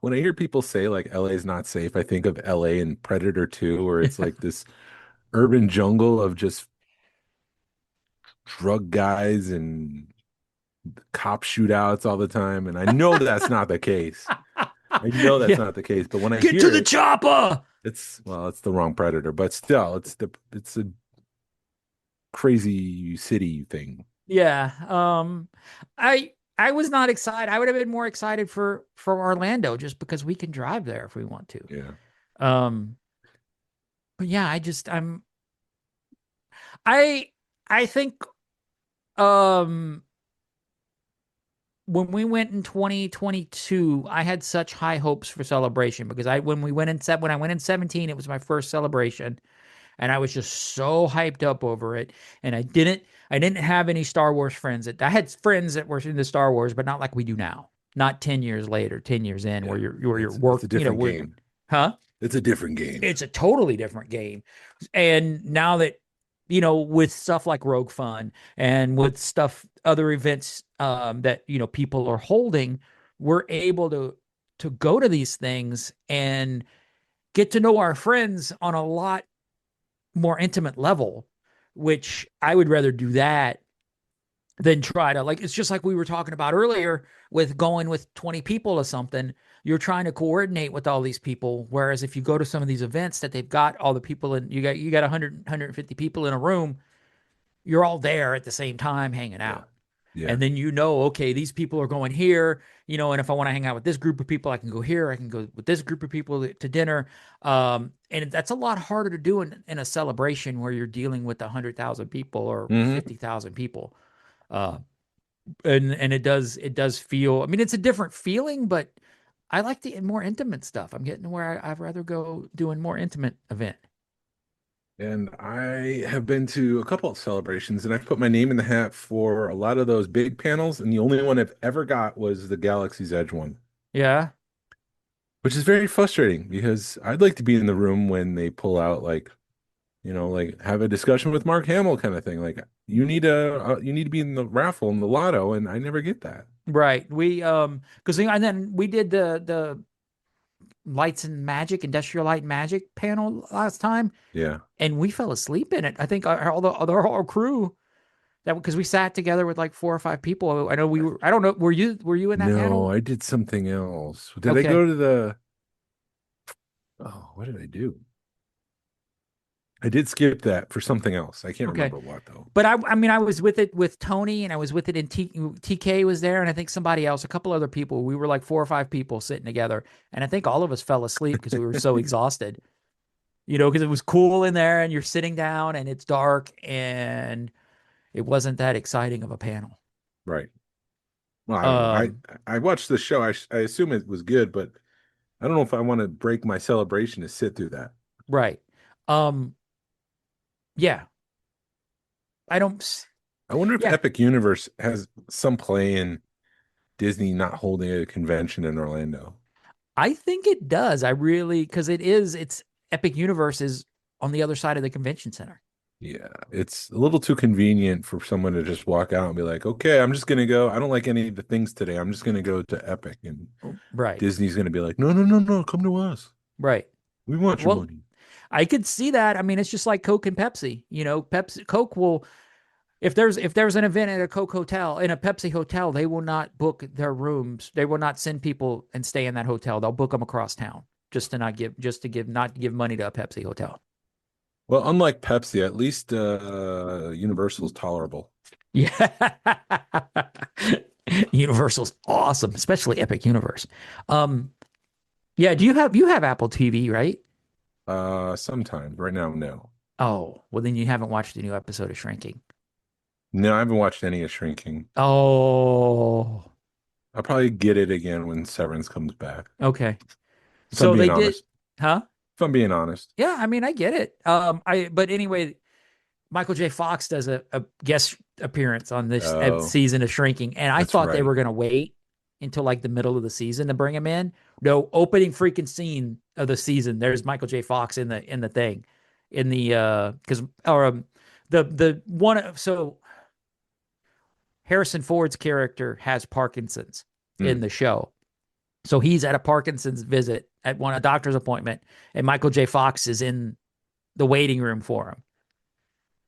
F: when I hear people say like LA is not safe, I think of LA and Predator 2, where it's like this urban jungle of just drug guys and cop shootouts all the time. And I know that's not the case. I know that's
B: Yeah.
F: not the case. But when I
B: Get
F: hear
B: to the
F: it,
B: chopper.
F: it's the wrong Predator. But still, it's a crazy city thing.
B: Yeah. I was not excited. I would have been more excited for Orlando just because we can drive there if we want to.
F: Yeah.
B: But yeah, I think when we went in 2022, I had such high hopes for Celebration because when I went in 17, it was my first Celebration, and I was just so hyped up over it. And I didn't have any Star Wars friends. I had friends that were into Star Wars, but not like we do now. Not 10 years later, 10 years in,
F: Yeah.
B: where you're
F: It's
B: work,
F: a different
B: where,
F: game.
B: huh?
F: It's a different game.
B: It's a totally different game. And now that, with stuff like Rogue Fun and with other events that, people are holding, we're able to go to these things and get to know our friends on a lot more intimate level, which I would rather do that than try to, like, it's just like we were talking about earlier with going with 20 people or something. You're trying to coordinate with all these people. Whereas if you go to some of these events that they've got all the people in, you got 100, 150 people in a room, you're all there at the same time hanging out.
F: Yeah.
B: And then, okay, these people are going here, and if I want to hang out with this group of people, I can go here. I can go with this group of people to dinner. And that's a lot harder to do in a celebration where you're dealing with 100,000 people or 50,000 people. And it does feel, I mean, it's a different feeling, but I like the more intimate stuff. I'm getting to where I'd rather go doing more intimate event.
F: And I have been to a couple of celebrations, and I've put my name in the hat for a lot of those big panels, and the only one I've ever got was the Galaxy's Edge one.
B: Yeah.
F: Which is very frustrating because I'd like to be in the room when they pull out like have a discussion with Mark Hamill kind of thing. Like you need to be in the raffle and the lotto, and I never get that.
B: Right. And then we did the lights and magic, industrial light and magic panel last time.
F: Yeah.
B: And we fell asleep in it. I think our crew because we sat together with like 4 or 5 people. I know I don't know. Were you in that panel?
F: No, I did something else. Did I
B: Okay.
F: go to what did I do? I did skip that for something else. I can't remember what though.
B: But I mean, I was with it with Tony, and I was with it in TK was there, and I think somebody else, a couple other people. We were like 4 or 5 people sitting together, and I think all of us fell asleep because we were so exhausted. Because it was cool in there, and you're sitting down, and it's dark, and it wasn't that exciting of a panel.
F: Right. Well, I don't know. I watched the show. I assume it was good, but I don't know if I want to break my celebration to sit through that.
B: Right. Yeah. I
F: wonder if Epic Universe has some play in Disney not holding a convention in Orlando.
B: I think it does. Because it's Epic Universe is on the other side of the convention center.
F: Yeah, it's a little too convenient for someone to just walk out and be like, okay, I'm just going to go. I don't like any of the things today. I'm just going to go to Epic. And Disney's going to be like, no, come to us.
B: Right.
F: We want your money.
B: I could see that. I mean, it's just like Coke and Pepsi. Coke will, if there's an event at a Coke hotel, in a Pepsi hotel, they will not book their rooms. They will not send people and stay in that hotel. They'll book them across town just to not give money to a Pepsi hotel.
F: Well, unlike Pepsi, at least Universal's tolerable.
B: Yeah. Universal's awesome, especially Epic Universe. Yeah, you have Apple TV, right?
F: Sometimes. Right now, no.
B: Oh, well then you haven't watched the new episode of Shrinking.
F: No, I haven't watched any of Shrinking.
B: Oh.
F: I'll probably get it again when Severance comes back.
B: Okay.
F: If I'm
B: So
F: being
B: they did,
F: honest.
B: huh?
F: If I'm being honest.
B: Yeah, I mean, I get it. But anyway, Michael J. Fox does a guest appearance on this
F: Oh,
B: season of Shrinking, and I
F: that's
B: thought they
F: right.
B: were going to wait until like the middle of the season to bring him in. No, opening freaking scene of the season. There's Michael J. Fox in the thing, in the because the one so Harrison Ford's character has Parkinson's in the show. So he's at a Parkinson's visit at a doctor's appointment, and Michael J. Fox is in the waiting room for him.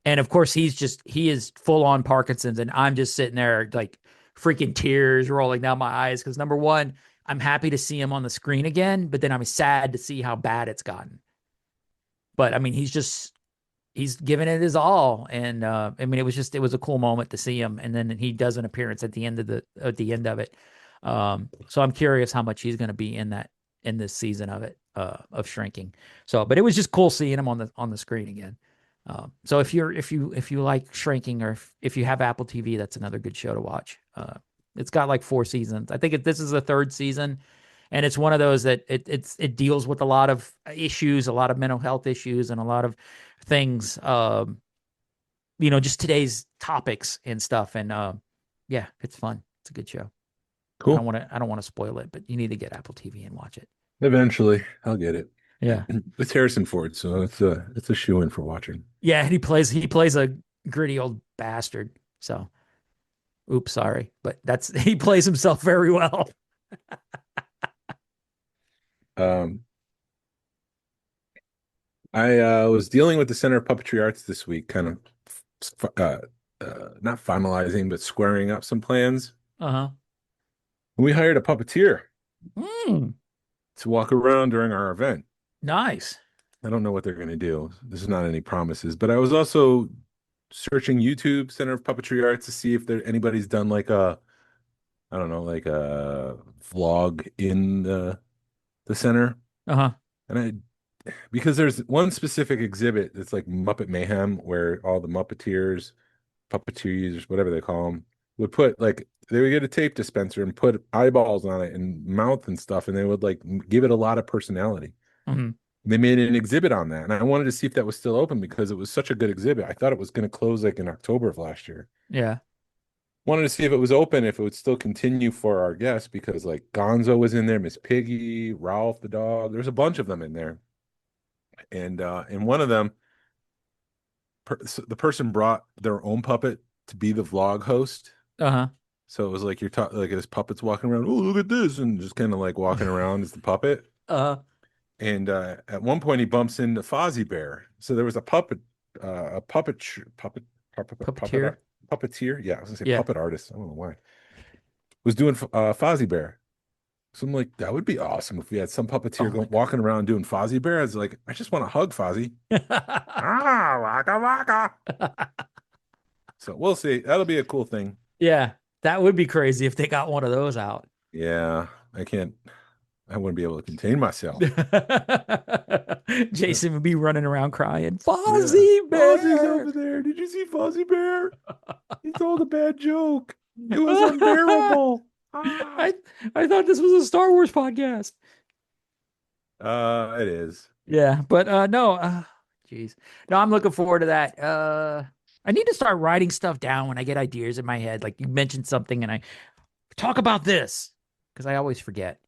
B: And of course, he is full on Parkinson's, and I'm just sitting there like freaking tears rolling down my eyes because number one, I'm happy to see him on the screen again, but then I'm sad to see how bad it's gotten. But I mean, he's giving it his all, and I mean, it was a cool moment to see him, and then he does an appearance at the end of it. So I'm curious how much he's going to be in this season of it, of Shrinking. So, but it was just cool seeing him on the screen again. So if you like Shrinking, or if you have Apple TV, that's another good show to watch. It's got like 4 seasons. I think this is the 3rd season, and it's one of those that it deals with a lot of issues, a lot of mental health issues, and a lot of things. Just today's topics and stuff. And yeah, it's fun. It's a good show.
F: Cool.
B: I don't want to spoil it, but you need to get Apple TV and watch it.
F: Eventually, I'll get it.
B: Yeah,
F: It's Harrison Ford, so it's a shoe-in for watching.
B: yeah, and he plays a gritty old bastard. So, oops, sorry, but he plays himself very well.
F: I was dealing with the Center of Puppetry Arts this week, kind of not finalizing, but squaring up some plans.
B: Uh-huh.
F: We hired a puppeteer
B: Mm,
F: to walk around during our event.
B: nice.
F: I don't know what they're going to do. This is not any promises, but I was also searching YouTube Center of Puppetry Arts to see if anybody's done like a vlog in the center.
B: Uh-huh.
F: And because there's one specific exhibit that's like Muppet Mayhem, where all the Muppeteers, puppeteers, whatever they call them, would they would get a tape dispenser and put eyeballs on it and mouth and stuff, and they would like give it a lot of personality.
B: Mm-hmm.
F: They made an exhibit on that, and I wanted to see if that was still open because it was such a good exhibit. I thought it was going to close like in October of last year.
B: Yeah.
F: Wanted to see if it was open, if it would still continue for our guests, because like Gonzo was in there, Miss Piggy, Ralph the dog. There's a bunch of them in there. And one of them, the person brought their own puppet to be the vlog host.
B: Uh-huh.
F: So it was like like his puppets walking around. Oh, look at this, and just kind of like walking around as the puppet.
B: Uh-huh.
F: And at one point, he bumps into Fozzie Bear. So there was a puppeteer. Yeah, I was gonna say puppet artist. I don't know why. Was doing Fozzie Bear. So I'm like, that would be awesome if we had some puppeteer walking around doing Fozzie Bear. I was like, I just want to hug Fozzie. Waka waka. So we'll see. That'll be a cool thing.
B: Yeah, that would be crazy if they got one of those out.
F: Yeah, I wouldn't be able to contain myself.
B: Jason would be running around crying, Fozzie Bear!
F: Fozzie's over there. Did you see Fozzie Bear? He told a bad joke. It was unbearable.
B: I thought this was a Star Wars podcast.
F: It is.
B: Yeah, but no, jeez. No, I'm looking forward to that. I need to start writing stuff down when I get ideas in my head. Like you mentioned something and I talk about this because I always forget.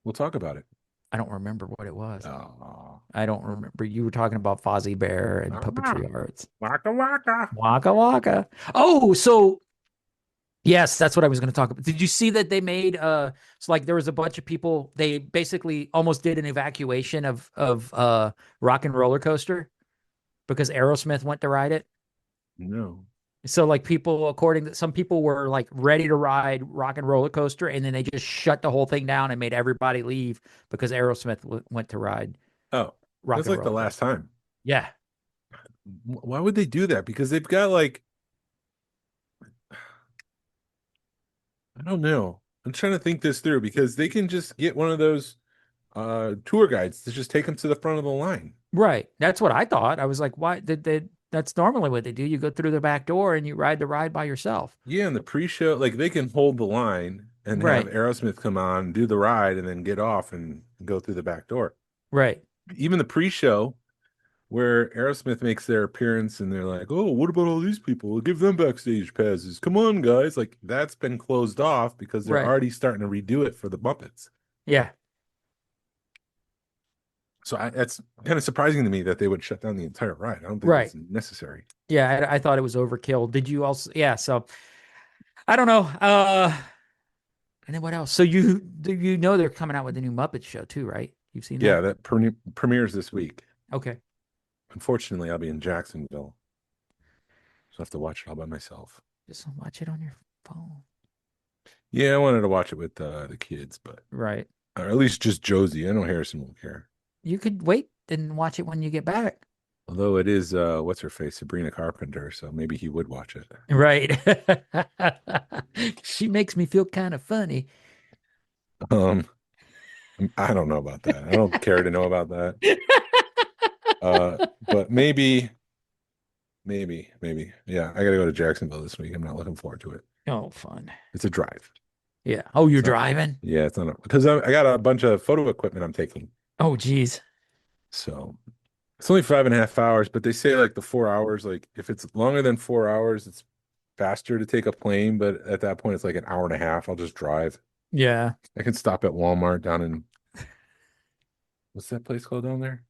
F: We'll talk about it.
B: I don't remember what it was.
F: Oh.
B: I don't remember. You were talking about Fozzie Bear and puppetry arts.
F: Waka waka.
B: Waka waka. Oh, so yes, that's what I was going to talk about. Did you see that they made so like there was a bunch of people, they basically almost did an evacuation of Rock and Roller Coaster because Aerosmith went to ride it?
F: No.
B: So like some people were like ready to ride Rock and Roller Coaster, and then they just shut the whole thing down and made everybody leave because Aerosmith went to ride.
F: Oh,
B: Rock
F: that's
B: and
F: like the
B: Roller
F: last time.
B: Yeah.
F: Why would they do that? Because they've got like, I don't know. I'm trying to think this through because they can just get one of those tour guides to just take them to the front of the line.
B: Right. That's what I thought. I was like, why did they? That's normally what they do. You go through the back door and you ride the ride by yourself.
F: Yeah, and the pre-show, like they can hold the line and have
B: Right.
F: Aerosmith come on, do the ride, and then get off and go through the back door.
B: Right.
F: Even the pre-show where Aerosmith makes their appearance and they're like, "Oh, what about all these people? We'll give them backstage passes. Come on, guys!" Like that's been closed off because they're
B: Right.
F: already starting to redo it for the Muppets.
B: Yeah.
F: So that's kind of surprising to me that they would shut down the entire ride. I don't think
B: Right.
F: it's necessary.
B: Yeah. I thought it was overkill. Did you also? Yeah. So I don't know. And then what else? So you know they're coming out with the new Muppet show too, right? You've seen
F: Yeah,
B: that?
F: that premieres this week.
B: Okay.
F: Unfortunately, I'll be in Jacksonville, so I have to watch it all by myself.
B: Just watch it on your phone.
F: Yeah, I wanted to watch it with the kids, but
B: Right.
F: or at least just Josie. I know Harrison won't care.
B: You could wait and watch it when you get back.
F: Although it is what's her face, Sabrina Carpenter, so maybe he would watch it.
B: Right. She makes me feel kind of funny.
F: I don't know about that. I don't care to know about that. But maybe. Yeah, I gotta go to Jacksonville this week. I'm not looking forward to it.
B: Oh, fun.
F: It's a drive.
B: Yeah. Oh, you're
F: So-
B: driving?
F: Yeah, it's not because I got a bunch of photo equipment I'm taking.
B: Oh, geez.
F: So it's only 5.5 hours, but they say like the 4 hours, like if it's longer than 4 hours, it's faster to take a plane. But at that point, it's like an hour and a half. I'll just drive.
B: Yeah.
F: I can stop at Walmart down in what's that place called down there?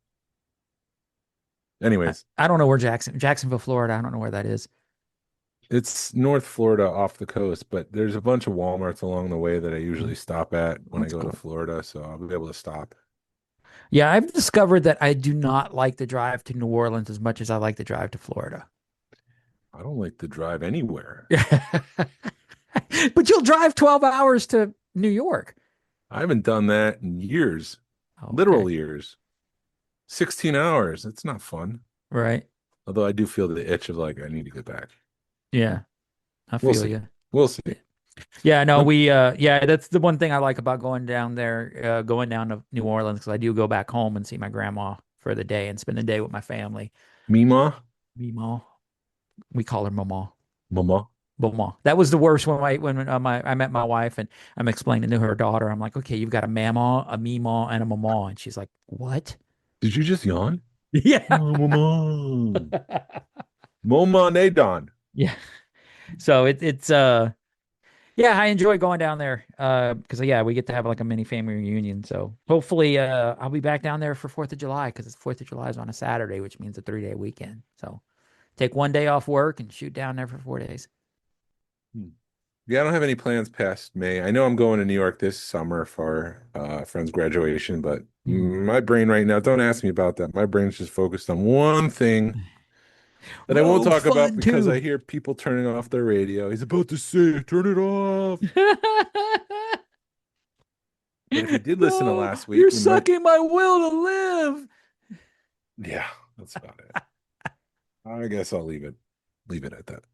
F: Anyways,
B: I don't know where Jacksonville, Florida. I don't know where that is.
F: it's North Florida off the coast, but there's a bunch of Walmarts along the way that I usually stop at when
B: That's
F: I go
B: cool.
F: to Florida, so I'll be able to stop.
B: Yeah, I've discovered that I do not like the drive to New Orleans as much as I like the drive to Florida.
F: I don't like to drive anywhere.
B: But you'll drive 12 hours to New York.
F: I haven't done that in years,
B: Okay.
F: literal years. 16 hours. It's not fun.
B: Right.
F: Although I do feel the itch of like, I need to get back.
B: Yeah. I
F: We'll
B: feel
F: see.
B: you.
F: We'll see.
B: Yeah, no,
F: Um,
B: yeah, that's the one thing I like about going down there, going down to New Orleans, because I do go back home and see my grandma for the day and spend the day with my family.
F: Mima?
B: Mima. We call her Mama.
F: Mama?
B: Mama. That was the worst when I met my wife and I'm explaining to her daughter. I'm like, okay, you've got a mama, a mima, and a mama, and she's like, what?
F: Did you just yawn?
B: Yeah.
F: Oh, mama. Moma Nadon.
B: Yeah. So it's yeah, I enjoy going down there because yeah, we get to have like a mini family reunion. So hopefully I'll be back down there for 4th of July because it's 4th of July is on a Saturday, which means a 3-day weekend. So take one day off work and shoot down there for 4 days.
F: Yeah, I don't have any plans past May. I know I'm going to New York this summer for a friend's graduation, but my brain right now, don't ask me about that. My brain's just focused on one thing that I won't
B: Road
F: talk about
B: fun,
F: because
B: too.
F: I hear people turning off their radio. He's about to say, turn it off. But if you did listen to last week,
B: you're
F: you might-
B: sucking my will to live.
F: Yeah, that's about it. I guess I'll leave it at that.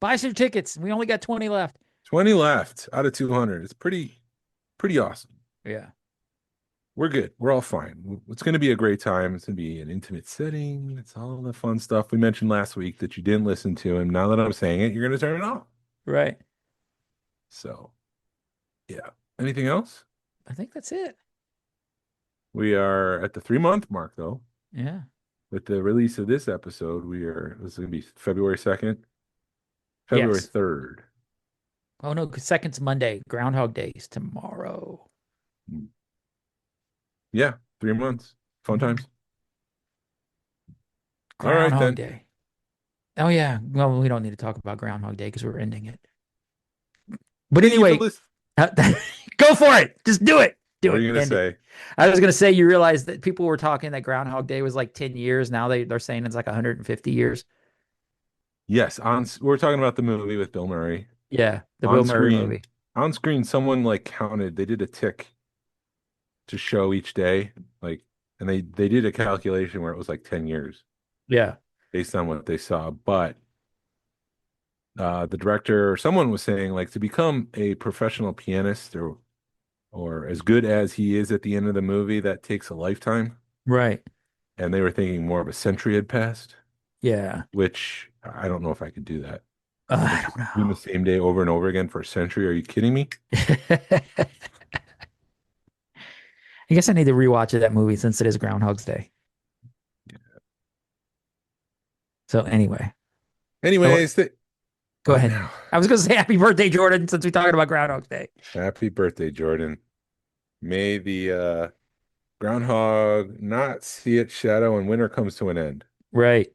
B: Buy some tickets. We only got 20 left.
F: 20 left out of 200. It's pretty awesome.
B: Yeah.
F: We're good. We're all fine. It's going to be a great time. It's going to be an intimate setting. It's all the fun stuff we mentioned last week that you didn't listen to. And now that I'm saying it, you're going to turn it off.
B: Right.
F: So, yeah. Anything else?
B: I think that's it.
F: We are at the 3-month mark, though.
B: Yeah.
F: With the release of this episode, this is going to be February 2nd, February
B: Yes.
F: 3rd.
B: Oh no, 'cause second's Monday. Groundhog Day is tomorrow.
F: Yeah, 3 months. Fun times. All right,
B: Groundhog
F: then.
B: Day. Oh yeah. Well, we don't need to talk about Groundhog Day because we're ending it. But anyway, go for it. Just do it. Do
F: What are
B: it.
F: you going to
B: End it.
F: say?
B: I was gonna say you realize that people were talking that Groundhog Day was like 10 years. Now they're saying it's like 150 years.
F: Yes, we're talking about the movie with Bill Murray.
B: Yeah, the
F: On
B: Bill Murray
F: screen.
B: movie.
F: On screen, someone like counted, they did a tick to show each day, like, and they did a calculation where it was like 10 years
B: Yeah.
F: based on what they saw. But the director or someone was saying, like, to become a professional pianist or as good as he is at the end of the movie, that takes a lifetime.
B: Right.
F: And they were thinking more of a century had passed.
B: Yeah.
F: which I don't know if I could do that.
B: I don't
F: Doing
B: know.
F: the same day over and over again for a century. Are you kidding me?
B: I guess I need to rewatch that movie since it is Groundhog's Day. So anyway,
F: Anyways,
B: go
F: what
B: ahead.
F: now?
B: I was going to say happy birthday, Jordan, since we're talking about Groundhog's Day.
F: Happy birthday, Jordan. May the groundhog not see its shadow and winter comes to an end.
B: Right.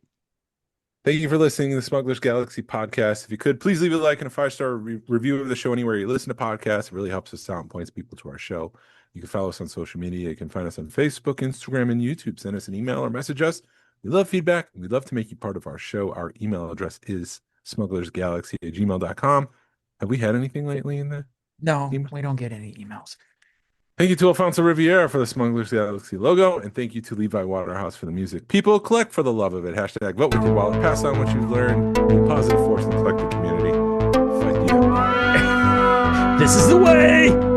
F: Thank you for listening to the Smugglers Galaxy Podcast. If you could, please leave a like and a 5-star review of the show anywhere you listen to podcasts. It really helps us out and points people to our show. You can follow us on social media. You can find us on Facebook, Instagram, and YouTube. Send us an email or message us. We love feedback. We'd love to make you part of our show. Our email address is smugglersgalaxy@gmail.com. Have we had anything lately in there?
B: No, we don't get any emails.
F: Thank you to Alfonso Riviera for the Smugglers Galaxy logo, and thank you to Levi Waterhouse for the music. People, collect for the love of it. Hashtag vote with your wallet. Pass on what you've learned. Be a positive force in the collective community. Fight the empire.
B: This is the way.